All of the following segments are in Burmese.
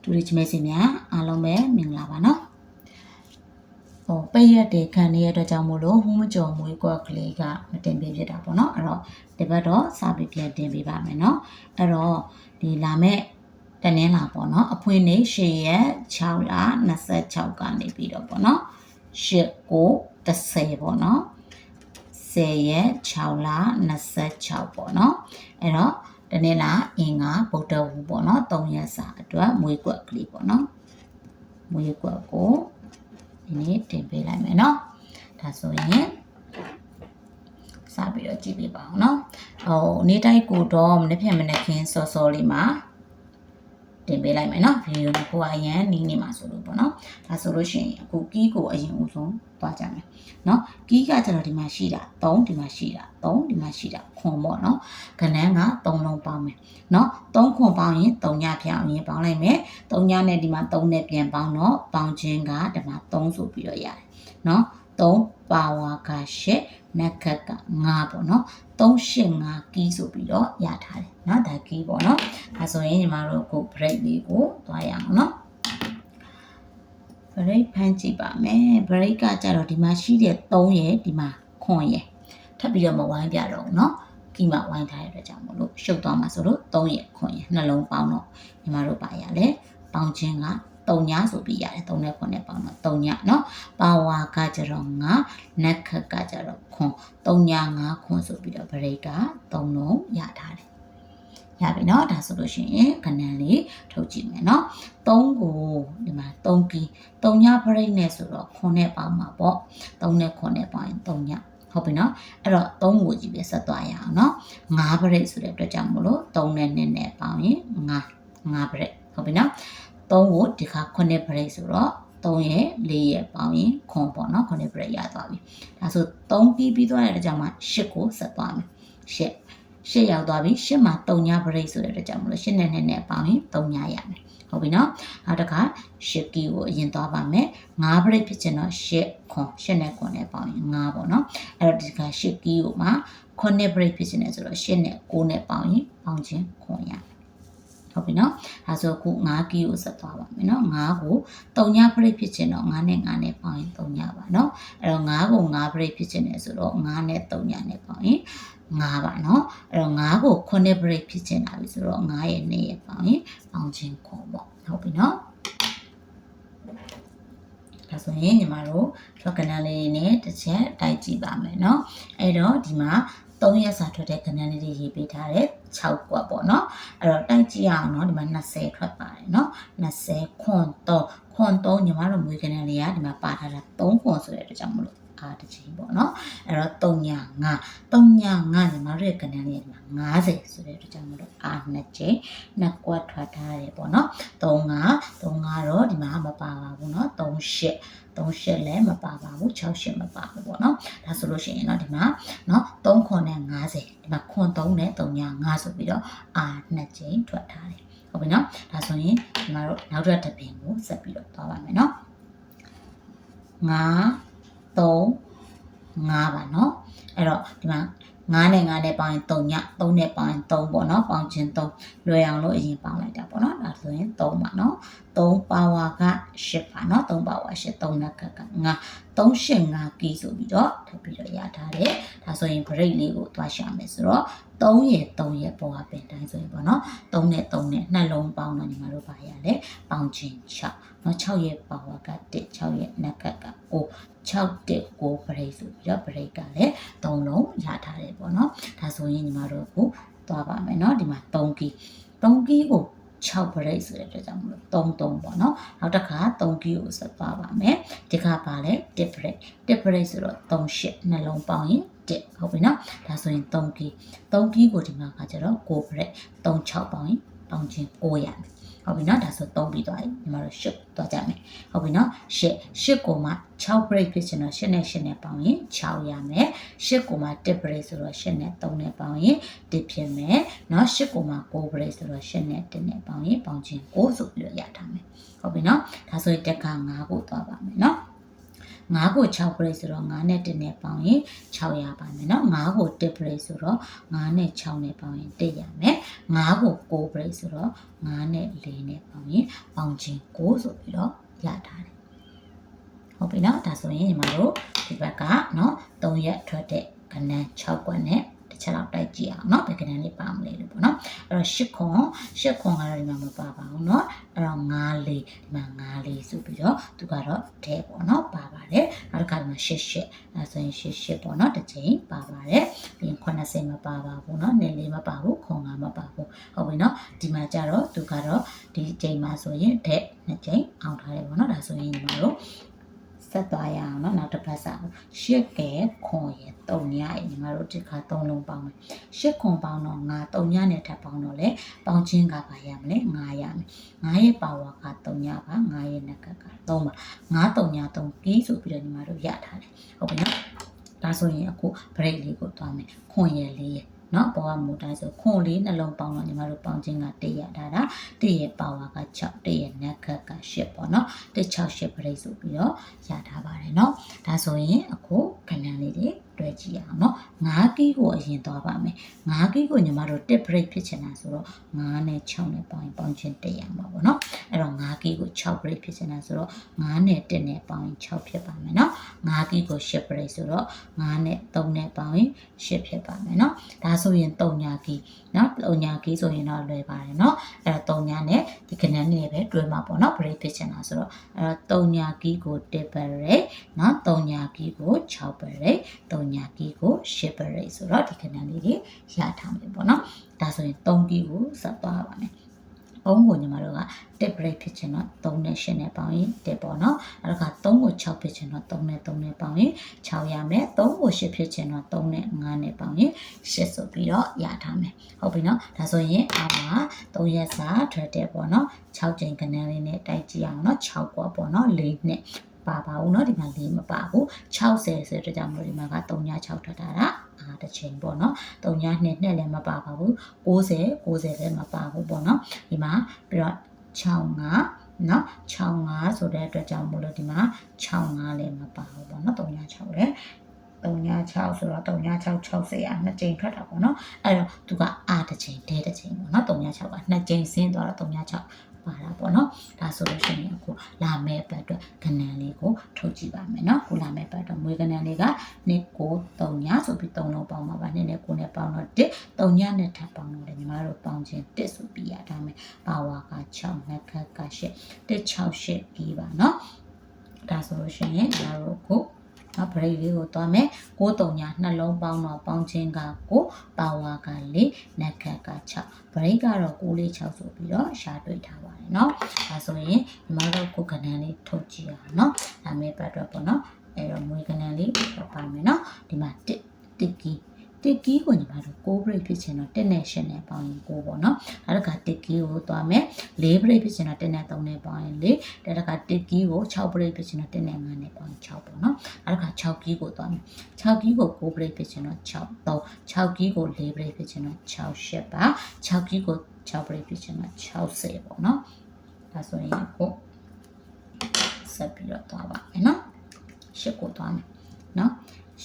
တူရီချမဲစီများအားလုံးပဲမင်္ဂလာပါနော်ပိတ်ရက်တွေခံနေရတဲ့ကြောင့်မို့လို့ဟူးမကြော်မွေးကွက်ကလေးကမတင်ပေးဖြစ်တာပေါ့နော်အဲ့တော့ဒီဘက်တော့စာပေပြန်တင်ပေးပါမယ်နော်အဲ့တော့ဒီလာမဲ့တနင်္လာပေါ့နော်အဖွင့်နေ10ရက်6လ26ကနေပြီးတော့ပေါ့နော်8 9 10ပေါ့နော်10ရက်6လ26ပေါ့နော်အဲ့တော့တနေ့လာအင်္ဂါဗုဒ္ဓဟူးပေါ့နော်3ရက်စာအတွက်မွေးကွက်ကလေးပေါ့နော်မွေးကွက်ကိုဒီနေ့တင်ပေးလိုက်မယ်နော်ဒါဆိုရင်စပြီးတော့ကြည့်ပြပါအောင်နော်နေ့တိုင်းကိုတော့မနေ့ဖြန်မနေ့ခင်းစောစောလေးမှာတင်ပေးလိုက်မယ်နော်ဗီဒီယိုကိုအရင်နီးနေမှာဆိုလို့ပေါ့နော်ဒါဆိုလို့ရှိရင်အခုကီးကိုအရင်ဦးဆုံးသွားကြမယ်နော်ကီးကကျတော့ဒီမှာရှိတာ3ဒီမှာရှိတာ3ဒီမှာရှိတာခွန်ပေါ့နော်ကဏ္ဍက3လုံးပေါင်းမယ်နော်3ခွန်ပေါင်းရင်3ညဖြောင်းရင်ပေါင်းလိုက်မယ်3ညနဲ့ဒီမှာ3နဲ့ပြန်ပေါင်းတော့ပေါင်းခြင်းကဒီမှာ3ဆိုပြီးတော့ရတယ်နော်3ပါဝါက8နက္ခတ်က9ပေါ့နော်385ကီးဆိုပြီးတော့ရထားတယ်เนาะဒါကီးပေါ့เนาะဒါဆိုရင်ညီမတို့ကို break လေးကိုသွားရအောင်เนาะ break ဖမ်းကြည့်ပါမယ် break ကကြတော့ဒီမှာရှိတဲ့3ရယ်ဒီမှာခွန်ရယ်ထပ်ပြီးတော့မဝိုင်းပြတော့ဘူးเนาะကီးမှာဝိုင်းထားတဲ့အတွက်ကြောင့်မလို့ရှုပ်သွားမှာဆိုလို့3ရယ်ခွန်ရယ်နှလုံးပေါင်းတော့ညီမတို့ပါရလဲပေါင်းခြင်းက3ညဆိုပြီးရတယ်3နဲ့9နဲ့ပေါင်းတော့3ညเนาะပါဝါကကြတော့9နက္ခတ်ကကြတော့ခွန်3ည9ခွန်ဆိုပြီးတော့ break က3လုံးရထားတယ်ရပြီเนาะဒါဆိုလို့ရှိရင်ခဏလေးထုတ်ကြည့်မယ်เนาะ3ကိုဒီမှာ3ကီ3ည break နဲ့ဆိုတော့ခွန်နဲ့ပေါင်းမှာပေါ့3နဲ့ခွန်နဲ့ပေါင်းရင်3ညဟုတ်ပြီเนาะအဲ့တော့3ကိုကြည့်ပြီးဆက်သွားရအောင်เนาะ5 break ဆိုတဲ့အတွက်ကြောင့်မလို့3နဲ့2နဲ့ပေါင်းရင်5 break ဟုတ်ပြီเนาะ3ကိုဒီခါ9 break ဆိုတော့3ရဲ့4ရဲ့ပေါင်းရင်ခွန်ပေါ့နော်9 break ရသွားပြီဒါဆို3ပြီးသွားတဲ့အတွက်ကြောင့်မှ8ကိုဆက်သွားမယ်8ရောက်သွားပြီ8မှာ3ည break ဆိုတဲ့အတွက်ကြောင့်မလို့8နဲ့2နဲ့ပေါင်းရင်3ညရမယ်ဟုတ်ပြီနော်နောက်တစ်ခါ8ကီကိုအရင်သွားပါမယ်5 break ဖြစ်ချင်တော့8ခွန်8နဲ့ခွန်နဲ့ပေါင်းရင်5ပေါ့နော်အဲ့တော့ဒီခါ8ကီကိုမှ9 break ဖြစ်ချင်တယ်ဆိုတော့8နဲ့9နဲ့ပေါင်းရင်ပေါင်းခြင်းခွန်ရဟုတ်ပြီနော်ဒါဆိုခု5ကီကိုဆက်သွားပါမယ်နော်5ကို3ည break ဖြစ်ချင်တော့5နဲ့5နဲ့ပေါင်းရင်3ညပါနော်အဲ့တော့5ကို5 break ဖြစ်ချင်တယ်ဆိုတော့5နဲ့3ညနဲ့ပေါင်းရင်5ပါနော်အဲ့တော့5ကို9 break ဖြစ်ချင်တာပြီဆိုတော့5ရဲ့2ရဲ့ပေါင်းရင်ပေါင်းခြင်းခွန်ပေါ့ဟုတ်ပြီနော်ဒါဆိုရင်ညီမတို့ထွက်ကဏ္ဍလေးနဲ့တစ်ချက်တိုက်ကြည့်ပါမယ်နော်အဲ့တော့ဒီမှာ3ရက်စာထွက်တဲ့ကဏ္ဍလေးတွေရေးပေးထားတဲ့6ကွက်ပေါ့နော်အဲ့တော့တိုက်ကြည့်အောင်နော်ဒီမှာ20ထွက်ပါတယ်နော်20ခွန်3ညီမတို့မွေးကဏ္ဍလေးကဒီမှာပါထားတာ3ခွန်ဆိုတဲ့အတွက်ကြောင့်မလို့အားတစ်ချိန်ပေါ့နော်အဲ့တော့3ည5ညီမတို့ရဲ့ကဏ္ဍလေးကဒီမှာ50ဆိုတဲ့အတွက်ကြောင့်မလို့အား2ချိန်2ကွက်ထွက်ထားတယ်ပေါ့နော်35တော့ဒီမှာမပါပါဘူးနော်38လည်းမပါပါဘူး68မပါဘူးပေါ့နော်ဒါဆိုလို့ရှိရင်တော့ဒီမှာနော်3ခွန်နဲ့50ဒီမှာခွန်3နဲ့3ည5ဆိုပြီးတော့အား2ချိန်ထွက်ထားတယ်ဟုတ်ပြီနော်ဒါဆိုရင်ဒီမှာတော့နောက်တစ်ပင်ကိုဆက်ပြီးတော့သွားပါမယ်နော်5 ပါနော်အဲ့တော့ဒီမှာ9နဲ့9နဲ့ပေါင်းရင်3ည3နဲ့ပေါင်းရင်3ပေါ့နော်ပေါင်းခြင်း3လွယ်အောင်လို့အရင်ပေါင်းလိုက်တာပေါ့နော်ဒါဆိုရင်3ပါနော်3ပါဝါက8ပါနော်3ပါဝါ8 3နက်ကက9 385ကီဆိုပြီးတော့ထပ်ပြီးတော့ရထားတယ်ဒါဆိုရင် break လေးကိုသွားရှာမယ်ဆိုတော့3ရဲ့ပေါ်ကပင်တိုင်းဆိုရင်ပေါ့နော်3နဲ့3နဲ့နှလုံးပေါင်းတော့ညီမတို့ပါရတယ်ပေါင်းခြင်း6နော်6ရဲ့ပါဝါက1 6ရဲ့နက်ကက9 6 9 break ဆိုပြီးတော့ break ကလည်း3လုံးရထားတယ်ပေါ့နော်ဒါဆိုရင်ညီမတို့ကိုသွားပါမယ်နော်ဒီမှာ3ကီကို6 break ဆိုတဲ့အတွက်ကြောင့်မလို့3ပေါ့နော်နောက်တစ်ခါ3ကီကိုဆက်သွားပါမယ်ဒီခါပါလဲ1 break ဆိုတော့38နှလုံးပေါင်းရင်1ဟုတ်ပြီနော်ဒါဆိုရင်3ကီကိုဒီမှာကကျတော့9 break 36ပေါင်းရင်ပေါင်းခြင်း9ရမယ်ဟုတ်ပြီနော်ဒါဆို3ပြီးသွားပြီညီမတို့8သွားကြမယ်ဟုတ်ပြီနော်8ကိုမှ6 break ဖြစ်ချင်တော့8နဲ့8နဲ့ပေါင်းရင်6ရမယ်8ကိုမှ1 break ဆိုတော့8နဲ့3နဲ့ပေါင်းရင်1ဖြစ်မယ်နော်8ကိုမှ9 break ဆိုတော့8နဲ့1နဲ့ပေါင်းရင်ပေါင်းခြင်း9ဆိုပြီးတော့ရထားမယ်ဟုတ်ပြီနော်ဒါဆိုရင်တက်က5ကိုသွားပါမယ်နော်5ကို6 break ဆိုတော့9နဲ့1နဲ့ပေါင်းရင်6ရပါမယ်เนาะ5ကို1 break ဆိုတော့9နဲ့6နဲ့ပေါင်းရင်1ရမယ် 9ကို6 break ဆိုတော့9နဲ့4နဲ့ပေါင်းရင်ပေါင်းချင်း9ဆိုပြီးတော့ရထားတယ်ဟုတ်ပြီနော်ဒါဆိုရင်ညီမတို့ဒီဘက်ကနော်3ရက်ထွက်တဲ့ကဏ္ဍ6ကွက်နဲ့တစ်ချက်လောက်တိုက်ကြည့်အောင်เนาะဘယ်ကဏ္ဍလေးပါမလဲလို့ပေါ့เนาะအဲ့တော့8ခွန်ကတော့ဒီမှာမပါပါဘူးเนาะအဲ့တော့9လေးဒီမှာ9လေးဆိုပြီးတော့သူကတော့ထဲပေါ့เนาะပါပါတယ်နောက်တစ်ခါဒီမှာ8အဲ့ဆိုရင်8ပေါ့เนาะတစ်ချိန်ပါပါတယ်ပြီးရင်80မပါပါဘူးเนาะနည်းလေးမပါဘူးခွန်9မပါဘူးဟုတ်ပြီเนาะဒီမှာကျတော့သူကတော့ဒီချိန်မှာဆိုရင်ထဲ2ချိန်အောင်ထားတယ်ပေါ့เนาะဒါဆိုရင်ညီမတို့ဆက်သွားရအောင်เนาะနောက်တစ်ပတ်စာ8ကဲခွန်ရ3ညရေညီမတို့ဒီခါ3လုံးပေါင်းမယ်8ခွန်ပေါင်းတော့9 3ညနဲ့ထပ်ပေါင်းတော့လေပေါင်းချင်းကပါရမလဲ9ရမယ်9ရဲ့ပါဝါက3ညပါ9ရဲ့နက်က3ပါ9 3ည3ကီးဆိုပြီးတော့ညီမတို့ရထားတယ်ဟုတ်ပြီနော်ဒါဆိုရင်အခု break လေးကိုသွားမယ်ခွန်ရလေးရနော်ပေါ်ကမူတိုင်းဆိုခွန်လေးနှလုံးပေါင်းတော့ညီမတို့ပေါင်းချင်းက1ရထားတာ1ရဲ့ပါဝါက6 1ရဲ့နက်က8ပေါ့နော်1 6 8 break ဆိုပြီးတော့ရထားပါတယ်နော်ဒါဆိုရင်အခုခဏလေးတွေတွဲကြည့်အောင်နော်9ကီးကိုအရင်သွားပါမယ်9ကီးကိုညီမတို့1 break ဖြစ်ချင်တာဆိုတော့9နဲ့6နဲ့ပေါင်းချင်း1ရမှာပေါ့နော်အဲ့တော့9ကီးကို6 break ဖြစ်ချင်တာဆိုတော့9နဲ့1နဲ့ပေါင်းရင်6ဖြစ်ပါမယ်နော်9ကီးကို10 break ဆိုတော့9နဲ့3နဲ့ပေါင်းရင်10ဖြစ်ပါမယ်နော်ဒါဆိုရင်3ညာကီးနော်3ညာကီးဆိုရင်တော့လွယ်ပါတယ်နော်အဲ့တော့3ညာနဲ့ဒီကဏ္ဍနဲ့ပဲတွဲမှာပေါ့နော် break ဖြစ်ချင်တာဆိုတော့အဲ့တော့3ညာကီးကို1 break နော်3ညာကီးကို6 break 3ညာကီးကို10 break ဆိုတော့ဒီကဏ္ဍလေးတွေရထားမယ်ပေါ့နော်ဒါဆိုရင်3ကီးကိုဆက်သွားပါမယ်3ကိုညီမတို့က1 break ဖြစ်ချင်တော့3နဲ့8နဲ့ပေါင်းရင်1ပေါ့နော်အဲ့ဒါက3ကို6ဖြစ်ချင်တော့3နဲ့3နဲ့ပေါင်းရင်6ရမယ်3ကို8ဖြစ်ချင်တော့3နဲ့5နဲ့ပေါင်းရင်8ဆိုပြီးတော့ရထားမယ်ဟုတ်ပြီနော်ဒါဆိုရင်အမှာ3ရက်စာထွက်တဲ့ပေါ့နော်6ချိန်ကဏ္ဍလေးနဲ့တိုက်ကြည့်အောင်နော်6ကွာပေါ့နော်4နဲ့ပါပါဘူးเนาะဒီမှာ4မပါဘူး60ဆိုတဲ့ကြောင့်မို့ဒီမှာက3ည6ထွက်တာတစ်ချိန်ပေါ့เนาะ3ည2နဲ့လည်းမပါပါဘူး90လည်းမပါဘူးပေါ့เนาะဒီမှာပြီးတော့65เนาะ65ဆိုတဲ့အတွက်ကြောင့်မို့လို့ဒီမှာ65လည်းမပါဘူးပေါ့เนาะ3ည6လည်း3ည6ဆိုတော့3ည6 60อ่ะ2ချိန်ထွက်တာပေါ့เนาะအဲ့တော့သူကတစ်ချိန်ဒဲတစ်ချိန်ပေါ့เนาะ3ည6က2ချိန်ဆင်းသွားတော့3ည6ပါတာပေါ့နော်ဒါဆိုလို့ရှိရင်အခုလာမဲ့ဘက်အတွက်ကဏ္ဍလေးကိုထုတ်ကြည့်ပါမယ်နော်ခုလာမဲ့ဘက်တော့မွေးကဏ္ဍလေးက2 9 3ညဆိုပြီး3လုံးပေါင်းပါပါ2နဲ့9နဲ့ပေါင်းတော့1 3ညနဲ့ထပ်ပေါင်းတော့ညီမတို့ပေါင်းခြင်း1ဆိုပြီးရထားမယ်ပါဝါက6နက်က8 1 6 8ပြီးပါနော်ဒါဆိုလို့ရှိရင်ညီမတို့ခုနော် break လေးကိုသွားမယ်6 3ညနှလုံးပေါင်းတော့ပေါင်းခြင်းက9ပါဝါက4နက်က6 break ကတော့9 4 6ဆိုပြီးတော့ရှာတွေ့ထားပါတယ်เนาะဒါဆိုရင်ညီမတို့ကိုကဏ္ဍလေးထုတ်ကြည့်အောင်เนาะဒါမဲ့ပတ်တော့ပေါ့เนาะအဲ့တော့မွေးကဏ္ဍလေးတော့ပါမယ်เนาะဒီမှာတစ်ကီးကိုညီမတို့6 break ဖြစ်ချင်တော့1နဲ့8နဲ့ပေါင်းရင်9ပေါ့เนาะနောက်တစ်ခါတစ်ကီးကိုသွားမယ်4 break ဖြစ်ချင်တော့1နဲ့3နဲ့ပေါင်းရင်4နောက်တစ်ခါတစ်ကီးကို6 break ဖြစ်ချင်တော့1နဲ့5နဲ့ပေါင်းရင်6ပေါ့เนาะနောက်တစ်ခါ6ကီးကိုသွားမယ်6ကီးကို9 break ဖြစ်ချင်တော့6 3 6ကီးကို4 break ဖြစ်ချင်တော့6 8ပါ6ကီးကို6 break ဖြစ်ချင်တော့60ပေါ့เนาะဒါဆိုရင်ကိုဆက်ပြီးတော့သွားပါမယ်เนาะ8ကိုသွားမယ်เนาะ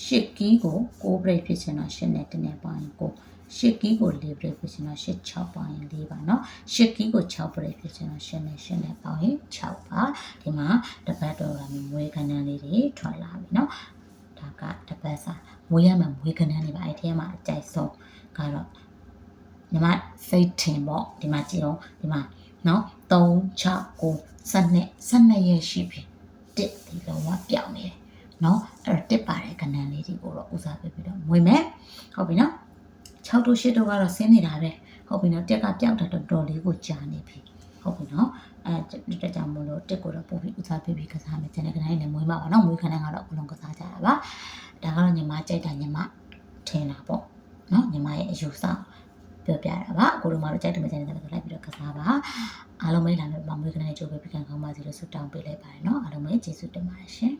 8ကီးကို9 break ဖြစ်ချင်တော့8နဲ့1နဲ့ပေါင်းရင်9 8ကီးကို4 break ဖြစ်ချင်တော့8 6ပေါင်းရင်4ပါเนาะ8ကီးကို6 break ဖြစ်ချင်တော့8နဲ့8နဲ့ပေါင်းရင်6ပါဒီမှာတစ်ပတ်တော့ကမွေးကဏ္ဍလေးတွေထွက်လာပြီเนาะဒါကတစ်ပတ်စာမွေးရမယ်မွေးကဏ္ဍလေးပါအဲ့ထဲမှာအကြိုက်ဆုံးကတော့ညီမစိတ်ထင်ပေါ့ဒီမှာကြည့်အောင်ဒီမှာเนาะ3 6 9 12ရက်ရှိပြီတစ်ဒီလုံးဝပြောင်းနေတယ်เนาะအဲ့တော့တစ်ပါတဲ့ကဏ္ဍလေးတွေကိုတော့ဦးစားပေးပြီးတော့မွေးမယ်ဟုတ်ပြီနော်6တို့8တို့ကတော့ဆင်းနေတာပဲဟုတ်ပြီနော်တက်ကပြောက်တာတော်တော်လေးကိုကြာနေပြီဟုတ်ပြီနော်တက်ကြောင်မလို့တက်ကိုတော့ပို့ပြီးဦးစားပေးပြီးကစားမယ်ကျန်တဲ့ကဏ္ဍလေးလည်းမွေးမှာပါနော်မွေးခဏကတော့အလုံးကစားကြတာပါဒါကတော့ညီမကြိုက်တာညီမထင်တာပေါ့နော်ညီမရဲ့အယူဆပြောပြတာပါအခုတို့မှတော့ကြိုက်တယ်မကြိုက်တယ်ဆိုလိုက်ပြီးတော့ကစားပါအားလုံးမိတ်လာမယ်မွေးခဏလေးကြိုးပေးပြီးခံကောင်းပါစေလို့ဆုတောင်းပေးလိုက်ပါတယ်နော်အားလုံးမိတ်ကျေးဇူးတင်ပါတယ်ရှင်